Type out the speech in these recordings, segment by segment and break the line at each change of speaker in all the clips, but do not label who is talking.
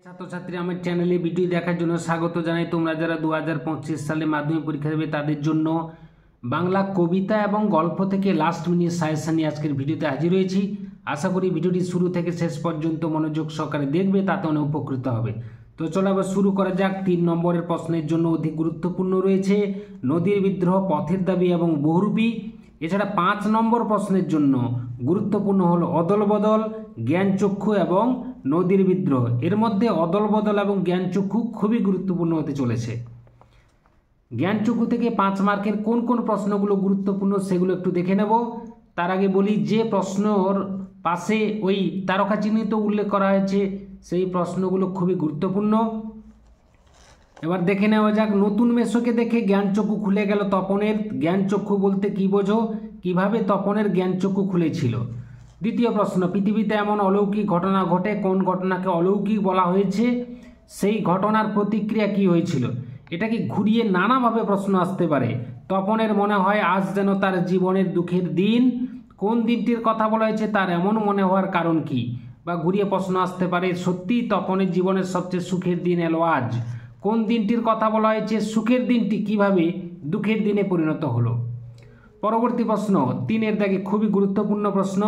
ছাত্রছাত্রী আমার চ্যানেলে ভিডিও দেখার জন্য স্বাগত জানাই। তোমরা যারা 2025 সালে মাধ্যমিক পরীক্ষা দেবে তাদের জন্য বাংলা কবিতা এবং গল্প থেকে লাস্ট মিনিট সাজেশন নিয়ে আজকের ভিডিওতে হাজির হয়েছি। আশা করি ভিডিওটি শুরু থেকে শেষ পর্যন্ত মনোযোগ সহকারে দেখবে, তাতে অনেক উপকৃত হবে। তো চলো আবার শুরু করা যাক। 3 নম্বরের প্রশ্নের জন্য অধিক গুরুত্বপূর্ণ রয়েছে নদীর বিদ্রোহ, পথের দাবি এবং বহুরূপী। এছাড়া 5 নম্বর প্রশ্নের জন্য গুরুত্বপূর্ণ হলো অদলবদল, জ্ঞানচক্ষু এবং নদীর বিদ্রোহ। এর মধ্যে অদলবদল এবং জ্ঞানচক্ষু খুবই গুরুত্বপূর্ণ হতে চলেছে। জ্ঞানচক্ষু থেকে 5 মার্কের কোন কোন প্রশ্নগুলো গুরুত্বপূর্ণ সেগুলো একটু দেখে নেব। তার আগে বলি, যে প্রশ্নর পাশে ওই তারকা চিহ্নিত উল্লেখ করা হয়েছে সেই প্রশ্নগুলো খুবই গুরুত্বপূর্ণ। এবার দেখে নেওয়া যাক। নতুন মেশোকে দেখে জ্ঞানচক্ষু খুলে গেল তপনের। জ্ঞানচক্ষু বলতে কি বোঝো, কিভাবে তপনের জ্ঞানচক্ষু খুলেছিল। দ্বিতীয় প্রশ্ন, পৃথিবীতে এমন অলৌকিক ঘটনা ঘটে, কোন ঘটনাকে অলৌকিক বলা হয়েছে, সেই ঘটনার প্রতিক্রিয়া কি হয়েছিল। এটাকে ঘুরিয়ে নানাভাবে প্রশ্ন আসতে পারে। তপনের মনে হয় আজ যেন তার জীবনের দুঃখের দিন, কোন দিনটির কথা বলা হয়েছে, তার এমন মনে হওয়ার কারণ কি। বা ঘুরিয়ে প্রশ্ন আসতে পারে, সত্যি তপনের জীবনের সবচেয়ে সুখের দিন এলো আজ, কোন দিনটির কথা বলা হয়েছে, সুখের দিনটি কিভাবে দুঃখের দিনে পরিণত হলো। পরবর্তী প্রশ্ন 3-এর দাগে খুবই গুরুত্বপূর্ণ প্রশ্ন।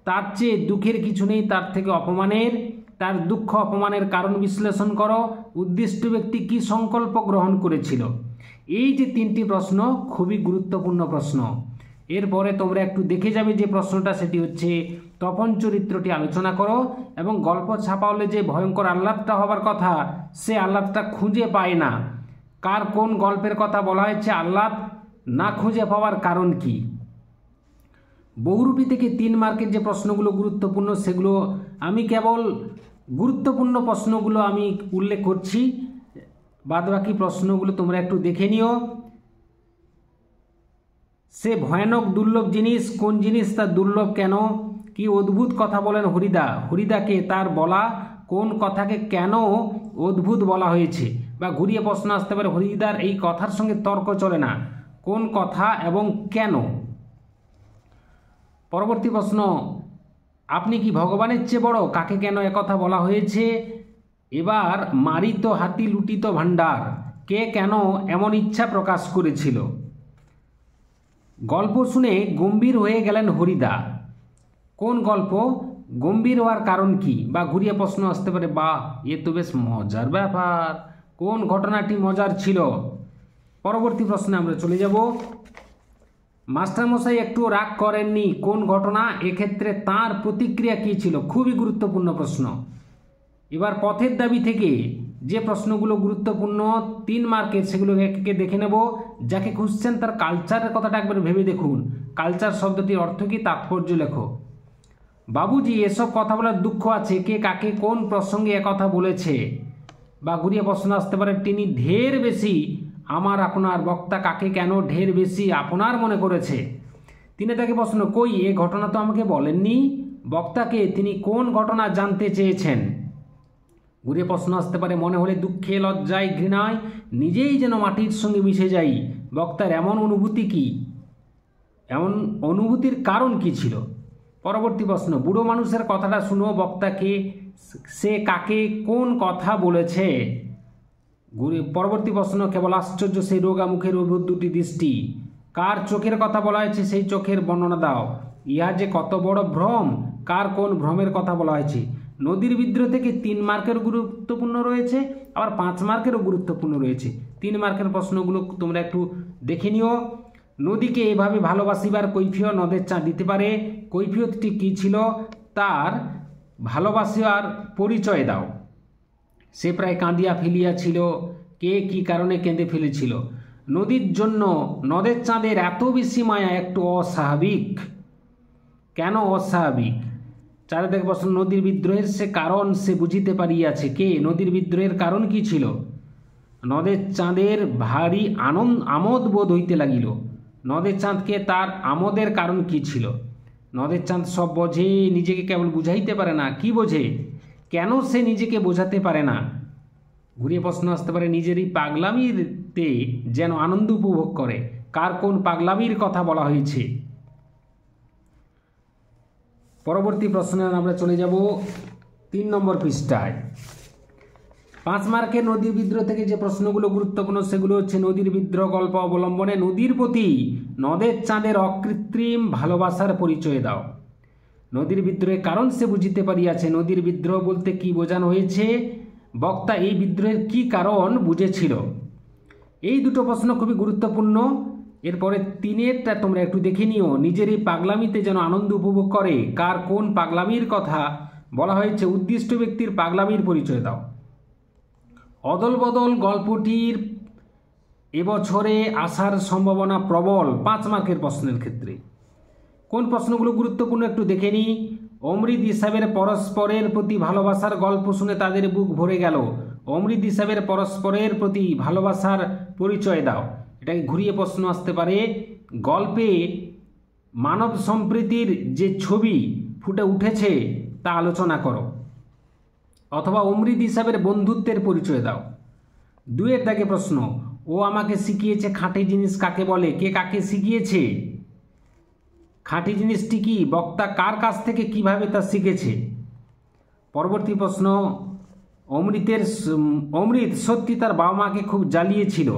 তার চেয়ে দুঃখের কিছু নেই, তার থেকে অপমানের, তার দুঃখ অপমানের কারণ বিশ্লেষণ করো। উদ্দিষ্ট ব্যক্তি কি সংকল্প গ্রহণ করেছিল। এই যে 3টি প্রশ্ন খুবই গুরুত্বপূর্ণ প্রশ্ন। এরপরে তোমরা একটু দেখে যাবে যে প্রশ্নটা, সেটি হচ্ছে তপন চরিত্রটি আলোচনা করো এবং গল্প ছাপা হলে যে ভয়ঙ্কর আহ্লাদটা হবার কথা সে আহ্লাদটা খুঁজে পায় না। কার কোন গল্পের কথা বলা হয়েছে, আহ্লাদ না খুঁজে পাওয়ার কারণ কি। বহুরূপী থেকে 3 মার্কের যে প্রশ্নগুলো গুরুত্বপূর্ণ সেগুলো আমি কেবল গুরুত্বপূর্ণ প্রশ্নগুলো আমি উল্লেখ করছি, বাদবাকি প্রশ্নগুলো তোমরা একটু দেখে নিও। সে ভয়ানক দুর্লভ জিনিস, কোন জিনিস তা দুর্লভ কেন, কি অদ্ভুত কথা বলেন হরিদা, হরিদাকে তার বলা কোন কথাকে কেন অদ্ভুত বলা হয়েছে। বা ঘুরিয়ে প্রশ্ন আসতে পারে, হরিদার এই কথার সঙ্গে তর্ক চলে না, কোন কথা এবং কেন। পরবর্তী প্রশ্ন, আপনি কি ভগবানের চেয়ে বড়, কাকে কেন একথা বলা হয়েছে। এবার মারিত হাতি লুটিত ভাণ্ডার, কে কেন এমন ইচ্ছা প্রকাশ করেছিল। গল্প শুনে গম্ভীর হয়ে গেলেন হরিদা, কোন গল্প, গম্ভীর হওয়ার কারণ কি। বা ঘুরিয়ে প্রশ্ন আসতে পারে, বাহ এ তো বেশ মজার ব্যাপার, কোন ঘটনাটি মজার ছিল। পরবর্তী প্রশ্নে আমরা চলে যাব। মাস্টারমশাই একটুও রাগ করেননি, কোন ঘটনা, এক্ষেত্রে তার প্রতিক্রিয়া কী ছিল। খুবই গুরুত্বপূর্ণ প্রশ্ন। এবার পথের দাবি থেকে যে প্রশ্নগুলো গুরুত্বপূর্ণ 3 মার্কের সেগুলো একে দেখে নেব। যাকে খুঁজছেন তার কালচারের কথাটা একবার ভেবে দেখুন। কালচার শব্দটির অর্থ কী, তাৎপর্য লেখো। বাবুজি এসব কথা বলার দুঃখ আছে, কে কাকে কোন প্রসঙ্গে একথা বলেছে। বা ঘুরিয়ে প্রশ্ন আসতে পারে, তিনি ঢের বেশি আমার আপনার, বক্তা কাকে কেন ঢের বেশি আপনার মনে করেছে। তিনি তাকে প্রশ্ন, কই এ ঘটনা তো আমাকে বলেননি। বক্তাকে তিনি কোন ঘটনা জানতে চেয়েছেন। ঘুরিয়ে প্রশ্ন আসতে পারে, মনে হলে দুঃখে লজ্জায় ঘৃণায় নিজেই যেন মাটির সঙ্গে মিশে যাই। বক্তার এমন অনুভূতি কি, এমন অনুভূতির কারণ কি ছিল। পরবর্তী প্রশ্ন, বুড়ো মানুষের কথাটা শুনো, বক্তাকে সে কাকে কোন কথা বলেছে। পরবর্তী প্রশ্ন, কেবল আশ্চর্য সেই রোগা মুখের অদ্ভুত দুটি দৃষ্টি, কার চোখের কথা বলা হয়েছে, সেই চোখের বর্ণনা দাও। ইহা যে কত বড় ভ্রম, কার কোন ভ্রমের কথা বলা হয়েছে। নদীর বিদ্রোহ থেকে 3 মার্কের গুরুত্বপূর্ণ রয়েছে, আবার 5 মার্কেরও গুরুত্বপূর্ণ রয়েছে। 3 মার্কের প্রশ্নগুলো তোমরা একটু দেখে নিও। নদীকে এভাবে ভালোবাসিবার কৈফিয়ত নদের চাঁদ দিতে পারে, কৈফিয়তটি কী ছিল, তার ভালোবাসার পরিচয় দাও। সে প্রায় কাঁদিয়া ফেলিয়াছিল, কে কি কারণে কেঁদে ফেলেছিল। নদীর জন্য নদের চাঁদের এত বেশি মায়া একটু অস্বাভাবিক, কেন অস্বাভাবিক। 4 থেকে প্রশ্ন, নদীর বিদ্রোহের সে কারণ সে বুঝিতে পারিয়াছে, কে, নদীর বিদ্রোহের কারণ কি ছিল। নদের চাঁদের ভারী আমোদ বোধ হইতে লাগিল, নদের চাঁদকে তার আমোদের কারণ কি ছিল। নদের চাঁদ সব বোঝে, নিজেকে কেবল বুঝাইতে পারে না, কি বোঝে, কেন সে নিজেকে বোঝাতে পারে না। ঘুরিয়ে প্রশ্ন আসতে পারে, নিজেরই পাগলামিতে যেন আনন্দ উপভোগ করে, কার কোন পাগলামির কথা বলা হয়েছে। পরবর্তী প্রশ্নে আমরা চলে যাব 3 নম্বর পৃষ্ঠায়। 5 মার্কের নদীর বিদ্রোহ থেকে যে প্রশ্নগুলো গুরুত্বপূর্ণ সেগুলো হচ্ছে নদীর বিদ্রোহ গল্প অবলম্বনে নদীর প্রতি নদের চাঁদের অকৃত্রিম ভালোবাসার পরিচয় দাও। নদীর বিদ্রোহের কারণ সে বুঝিতে পারিয়াছে। নদীর বিদ্রোহ বলতে কি বোঝানো হয়েছে? বক্তা এই বিদ্রোহের কি কারণ বুঝেছিল। এই দুটো প্রশ্ন খুবই গুরুত্বপূর্ণ। এরপরে 3-এরটা তোমরা একটু দেখে নিও। নিজের এই পাগলামিতে যেন আনন্দ উপভোগ করে। কার কোন পাগলামির কথা বলা হয়েছে? উদ্দিষ্ট ব্যক্তির পাগলামির পরিচয় দাও। অদল বদল গল্পটির এবছরে আসার সম্ভাবনা প্রবল 5 মার্কের প্রশ্নের ক্ষেত্রে। কোন প্রশ্নগুলো গুরুত্বপূর্ণ একটু দেখে নিই। অমৃত হিসাবের পরস্পরের প্রতি ভালোবাসার গল্প শুনে তাদের বুক ভরে গেল। অমৃত হিসাবের পরস্পরের প্রতি ভালোবাসার পরিচয় দাও। এটাকে ঘুরিয়ে প্রশ্ন আসতে পারে, গল্পে মানব সম্প্রীতির যে ছবি ফুটে উঠেছে তা আলোচনা করো। অথবা অমৃত হিসাবের বন্ধুত্বের পরিচয় দাও। 2-এর দাগে প্রশ্ন, ও আমাকে শিখিয়েছে খাঁটি জিনিস কাকে বলে? কে কাকে শিখিয়েছে? খাঁটি জিনিসটি কি? বক্তা কার কাছ থেকে কিভাবে তা শিখেছে? পরবর্তী প্রশ্ন, অমৃত সত্যি তার বাবা মাকে খুব জ্বালিয়েছিল।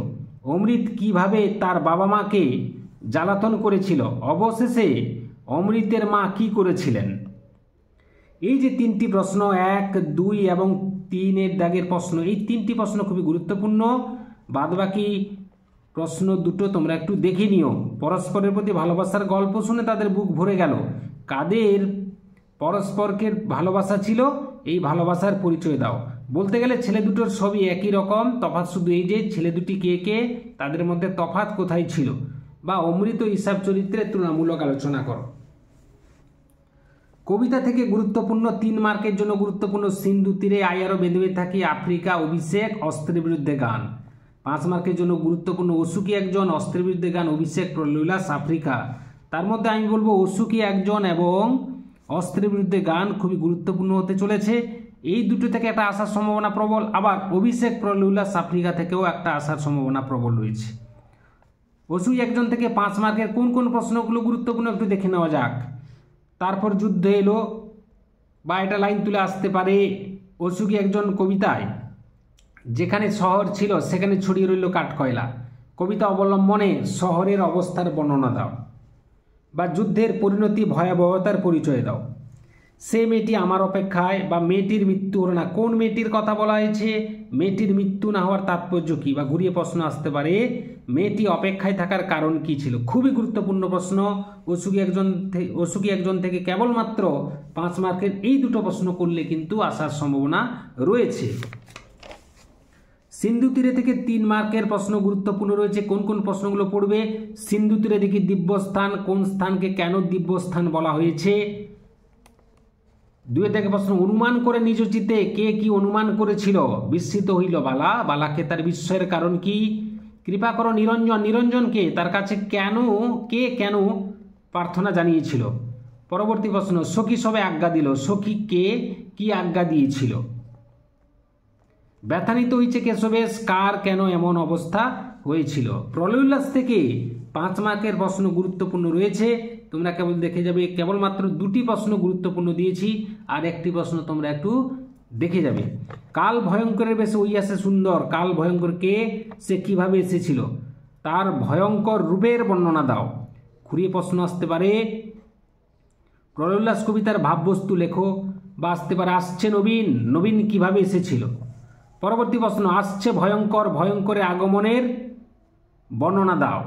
অমৃত কিভাবে তার বাবা মাকে জ্বালাতন করেছিল? অবশেষে অমৃতের মা কি করেছিলেন? এই যে 3টি প্রশ্ন, 1, 2 এবং 3-এর দাগের প্রশ্ন, এই 3টি প্রশ্ন খুবই গুরুত্বপূর্ণ। বাদবাকি প্রশ্ন দুটো তোমরা একটু দেখে নিও। পরস্পরের প্রতি ভালোবাসার গল্প শুনে তাদের বুক ভরে গেল। কাদের পরস্পরকে ভালোবাসা ছিল? এই ভালোবাসার পরিচয় দাও। বলতে গেলে ছেলে দুটোর সবই একই রকম, তফাৎ শুধু এই যে ছেলে দুটি কে কে, তাদের মধ্যে তফাৎ কোথায় ছিল, বা অমৃত হিসাব চরিত্রের তুলনামূলক আলোচনা করো। কবিতা থেকে গুরুত্বপূর্ণ 3 মার্কের জন্য গুরুত্বপূর্ণ সিন্ধু তীরে আয়ারও বেঁধে থাকি, আফ্রিকা, অভিষেক, অস্ত্রের বিরুদ্ধে গান। 5 মার্কের জন্য গুরুত্বপূর্ণ অসুখী একজন, অস্ত্রের বিরুদ্ধে গান, অভিষেক, প্রলয়লাস, আফ্রিকা। তার মধ্যে আমি বলবো অসুখী একজন এবং অস্ত্রের বিরুদ্ধে গান খুবই গুরুত্বপূর্ণ হতে চলেছে। এই দুটো থেকে একটা আসার সম্ভাবনা প্রবল, আবার অভিষেক, প্রলয়লাস, আফ্রিকা থেকেও একটা আসার সম্ভাবনা প্রবল রয়েছে। অসুখী একজন থেকে 5 মার্কের কোন কোন প্রশ্নগুলো গুরুত্বপূর্ণ একটু দেখে নেওয়া যাক। তারপর যুদ্ধ এলো, বা এটা লাইন তুলে আসতে পারে অসুখী একজন কবিতায়, যেখানে শহর ছিল সেখানে ছড়িয়ে রইল কাঠকয়লা। কবিতা অবলম্বনে শহরের অবস্থার বর্ণনা দাও। বা যুদ্ধের পরিণতি ভয়াবহতার পরিচয় দাও। সে মেয়েটি আমার অপেক্ষায়, বা মেয়েটির মৃত্যু হলো না। কোন মেয়েটির কথা বলা হয়েছে? মেয়েটির মৃত্যু না হওয়ার তাৎপর্য কী? বা ঘুরিয়ে প্রশ্ন আসতে পারে, মেয়েটি অপেক্ষায় থাকার কারণ কী ছিল? খুবই গুরুত্বপূর্ণ প্রশ্ন। অসুখী একজন থেকে কেবলমাত্র 5 মার্কের এই দুটো প্রশ্ন করলে কিন্তু আসার সম্ভাবনা রয়েছে। সিন্ধু তীরে থেকে 3 মার্কের প্রশ্ন গুরুত্বপূর্ণ রয়েছে। কোন কোন প্রশ্নগুলো পড়বে? সিন্ধু তীরে দেখি দিব্যস্থান, কোন স্থানকে কেন দিব্যস্থান বলা হয়েছে? 2 থেকে প্রশ্ন, অনুমান করে নিজ চিত্তে কে কি অনুমান করেছিল? বিস্মিত হইল বালা, বালাকে তার বিস্ময়ের কারণ কি? কৃপা করো নিরঞ্জন, নিরঞ্জনকে তার কাছে কেন প্রার্থনা জানিয়েছিল? পরবর্তী প্রশ্ন, সখী সবে আজ্ঞা দিল, সখী কে কি আজ্ঞা দিয়েছিল? ব্যথানিত হয়েছে কেশবেশ, কার কেন এমন অবস্থা হয়েছিল? প্রলয়োল্লাস থেকে 5 মার্কের প্রশ্ন গুরুত্বপূর্ণ রয়েছে। তোমরা কেবল দেখে যাবে, কেবলমাত্র 2টি প্রশ্ন গুরুত্বপূর্ণ দিয়েছি, আর একটি প্রশ্ন তোমরা একটু দেখে যাবে। কাল ভয়ঙ্করের বেশে ওই আসে সুন্দর, কাল ভয়ঙ্কর কে? সে কিভাবে এসেছিল? তার ভয়ঙ্কর রূপের বর্ণনা দাও। ঘুরিয়ে প্রশ্ন আসতে পারে, প্রলয়োল্লাস কবিতার ভাববস্তু লেখো। বা আসতে পারে, আসছে নবীন, নবীন কিভাবে এসেছিল? পরবর্তী প্রশ্ন, আসছে ভয়ঙ্কর, ভয়ঙ্করের আগমনের বর্ণনা দাও।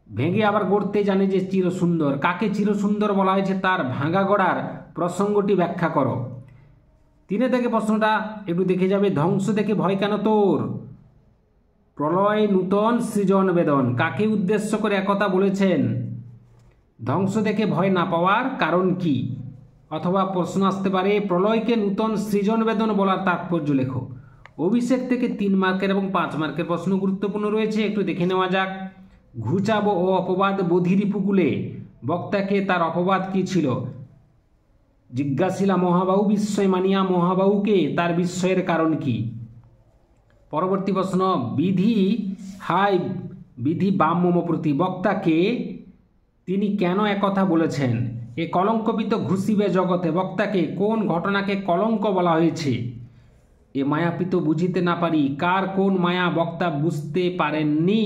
ভেঙে আবার গড়তে জানে যে চিরসুন্দর, কাকে চিরসুন্দর বলা হয়েছে তার ভাঙা গড়ার প্রসঙ্গটি ব্যাখ্যা করো। 3 থেকে প্রশ্নটা একটু দেখে যাবে, ধ্বংস দেখে ভয় কেন তোর? প্রলয় নূতন সৃজন বেদন, কাকে উদ্দেশ্য করে একথা বলেছেন? ধ্বংস দেখে ভয় না পাওয়ার কারণ কি? অথবা প্রশ্ন আসতে পারে, প্রলয়কে নূতন সৃজন বেদন বলার তাৎপর্য লেখো। অভিষেক থেকে 3 মার্কের এবং 5 মার্কের প্রশ্ন গুরুত্বপূর্ণ রয়েছে, একটু দেখে নেওয়া যাক। ঘুচাব ও অপবাদ বোধির পুকুলে, বক্তাকে তার অপবাদ কি ছিল? জিজ্ঞাসিলা মহাবাহু বিস্ময় মানিয়া, মহাবাহুকে তার বিস্ময়ের কারণ কি? পরবর্তী প্রশ্ন, বিধি বাম মম প্রতি, বক্তাকে তিনি কেন একথা বলেছেন? এ কলঙ্কবিত ঘুষিবে জগতে, বক্তাকে কোন ঘটনাকে কলঙ্ক বলা হয়েছে? এ মায়াপিত বুঝিতে না পারি, কার কোন মায়া বক্তা বুঝতে পারেননি।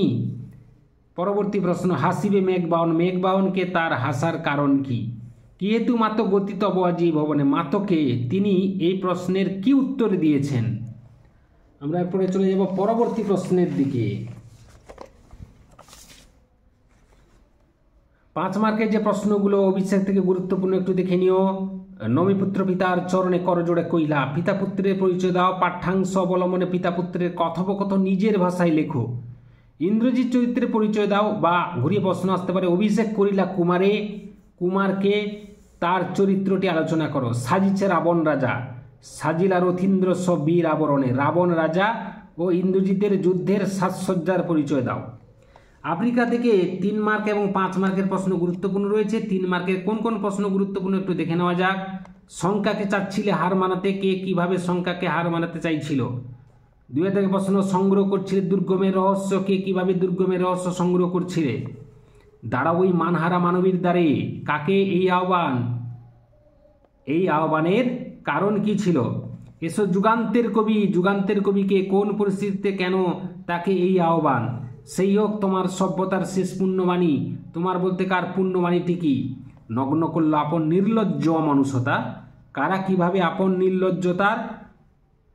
পরবর্তী প্রশ্ন, হাসিবে মেঘবাহন, মেঘবাহনকে তার হাসার কারণ কি? কিহেতু মাত গতি তব আজি ভবনে, মাতকে তিনি এই প্রশ্নের কি উত্তর দিয়েছেন? আমরা এরপরে চলে যাব পরবর্তী প্রশ্নের দিকে। 5 মার্কের যে প্রশ্নগুলো অভিষেক থেকে গুরুত্বপূর্ণ একটু দেখে নিও। নমিপুত্র পিতার চরণে করজোড়ে কইলা, পিতা পুত্রের পরিচয় দাও, পাঠ্যাংশ অবলম্বনে পিতা পুত্রের কথোপকথন নিজের ভাষায় লেখো। ইন্দ্রজিৎ চরিত্রের পরিচয় দাও, বা ঘুরিয়ে প্রশ্ন আসতে পারে অভিষেক করিলা কুমারে, কুমারকে তার চরিত্রটি আলোচনা করো। সাজিছে রাবণ রাজা, সাজিলা রথীন্দ্র সব বীর আবরণে, রাবণ রাজা ও ইন্দ্রজিতের যুদ্ধের সাজসজ্জার পরিচয় দাও। আফ্রিকা থেকে 3 মার্ক এবং 5 মার্কের প্রশ্ন গুরুত্বপূর্ণ রয়েছে। 3 মার্কের কোন কোন প্রশ্ন গুরুত্বপূর্ণ একটু দেখে নেওয়া যাক। শঙ্কাকে চাচ্ছিলে হার মানাতে, কে কিভাবে শঙ্কাকে হার মানাতে চাইছিল? 2 থেকে প্রশ্ন, সংগ্রহ করছিলে দুর্গমের রহস্য, কে কিভাবে দুর্গমের রহস্য সংগ্রহ করছিলে? দাঁড়াও ওই মানহারা মানবীর দ্বারে, কাকে এই আহ্বান? এই আহ্বানের কারণ কি ছিল? এসো যুগান্তের কবি, যুগান্তের কবিকে কোন পরিস্থিতিতে, কেন তাকে এই আহ্বান? সেই হোক তোমার সভ্যতার শেষ পুণ্যবাণী, তোমার বলতে কার পুণ্যবাণীটি কি? নগ্ন করল আপন নির্লজ্জ অমানুষতা, কারা কিভাবে আপন নির্লজ্জতার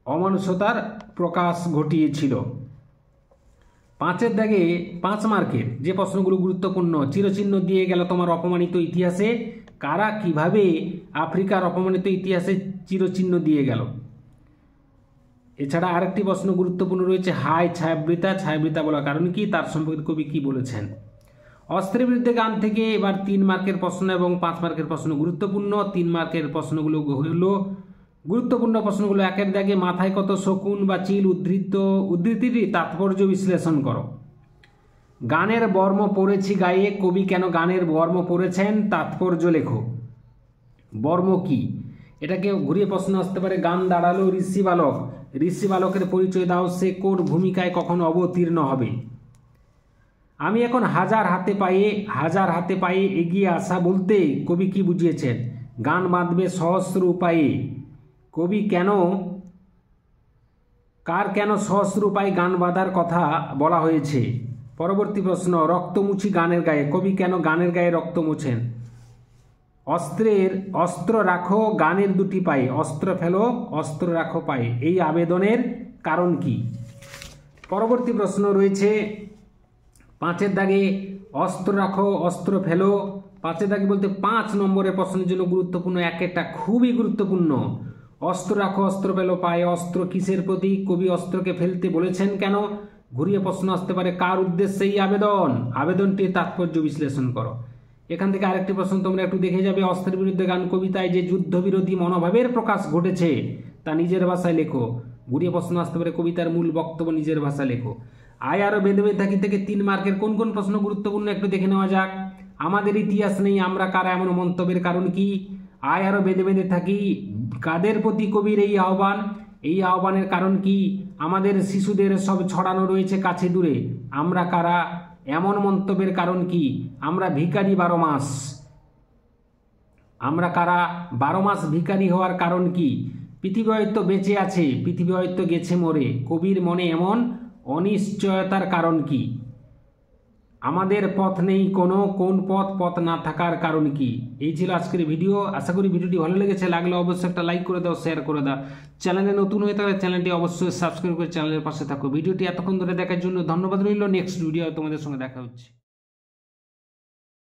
অমানুষতার প্রকাশ ঘটিয়েছিল? 5-এর দাগে 5 মার্কের যে প্রশ্নগুলো গুরুত্বপূর্ণ, চিরচিহ্ন দিয়ে গেল তোমার অপমানিত ইতিহাসে, কারা কিভাবে আফ্রিকার অপমানিত ইতিহাসে চিরচিহ্ন দিয়ে গেল? এছাড়া আরেকটি প্রশ্ন গুরুত্বপূর্ণ রয়েছে, হাই ছায়াবৃতা, ছায়াবৃতা বলার কারণ কি, তার সম্পর্কে কবি কি বলেছেন? অস্ত্রের বিরুদ্ধে গান থেকে এবার 3 মার্কের প্রশ্ন এবং 5 মার্কের প্রশ্ন গুরুত্বপূর্ণ। 3 মার্কের প্রশ্নগুলো হলো গুরুত্বপূর্ণ প্রশ্নগুলো। 1-এর দাগে মাথায় কত শকুন বা চিল উদ্ধৃতির তাৎপর্য বিশ্লেষণ করো। গানের বর্ম পড়েছি গায়ে, কবি কেন গানের বর্ম পড়েছেন, তাৎপর্য লেখো। বর্ম কি? এটাকে ঘুরিয়ে প্রশ্ন আসতে পারে, গান দাঁড়ালো ঋষি বালক, ঋষি বালকের পরিচয় দাও, সে কোন ভূমিকায় কখন অবতীর্ণ হবে? আমি এখন হাজার হাতে পায়ে এগিয়ে আসা বলতে কবি কি বুঝিয়েছেন? গান বাঁধবে সহস্র উপায়ে, কবি কেন, কার কেন সহস্র উপায়ে গান বাঁধার কথা বলা হয়েছে? পরবর্তী প্রশ্ন, রক্তমুছি গানের গায়ে, কবি কেন গানের গায়ে রক্ত মুছেন? অস্ত্র রাখো গানের 2টি পায়ে, অস্ত্র ফেলো অস্ত্র রাখো পায়ে, এই আবেদনের কারণ কি? পরবর্তী প্রশ্ন রয়েছে 5-এর দাগে, অস্ত্র রাখো অস্ত্র ফেলো। 5-এর দাগে বলতে 5 নম্বরের প্রশ্নের জন্য গুরুত্বপূর্ণ, একটা খুবই গুরুত্বপূর্ণ। অস্ত্র রাখো অস্ত্র ফেলো পায়ে, অস্ত্র কিসের প্রতীক, কবি অস্ত্রকে ফেলতে বলেছেন কেন? ঘুরিয়ে প্রশ্ন আসতে পারে, কার উদ্দেশ্যে এই আবেদন, আবেদনটির তাৎপর্য বিশ্লেষণ করো। এখান থেকে আরেকটি প্রশ্ন তোমরা একটু দেখে যাবে, অস্ত্রের বিরুদ্ধে গান কবিতায় যে যুদ্ধবিরোধী মনোভাবের প্রকাশ ঘটেছে তা নিজের ভাষায় লেখো। ঘুরিয়ে প্রশ্ন আসতে পারে, কবিতার মূল বক্তব্য নিজের ভাষায় লেখো। আয় আরো বেঁধে বেঁধে থাকি থেকে 3 মার্কের কোন কোন প্রশ্ন গুরুত্বপূর্ণ একটু দেখে নেওয়া যাক। আমাদের ইতিহাস নেই আমরা কারা, এমন মন্তব্যের কারণ কি? আয় আরো বেঁধে বেঁধে থাকি, কাদের প্রতি কবির এই আহ্বান, এই আহ্বানের কারণ কি? আমাদের শিশুদের সব ছড়ানো রয়েছে কাছে দূরে, আমরা কারা, এমন মন্তব্যের কারণ কি? আমরা ভিখারি 12 মাস, আমরা কারা, 12 মাস ভিখারি হওয়ার কারণ কি? পৃথিবী হয়তো বেঁচে আছে, পৃথিবী হয়তো গেছে মরে, কবির মনে এমন অনিশ্চয়তার কারণ কি? আমাদের পথ নেই কোনো, কোন পথ না থাকার কারণ কি? এই ছিল আজকের ভিডিও। আশা করি ভিডিওটি ভালো লেগেছে, লাগলে অবশ্যই একটা লাইক করে দাও, শেয়ার করে দাও। চ্যানেলে নতুন হয়ে থাকলে চ্যানেলটি অবশ্যই সাবস্ক্রাইব করে চ্যানেলের পাশে থাকো। ভিডিওটি এতক্ষণ ধরে দেখার জন্য ধন্যবাদ রইল। নেক্সট ভিডিও তোমাদের সঙ্গে দেখা হচ্ছে।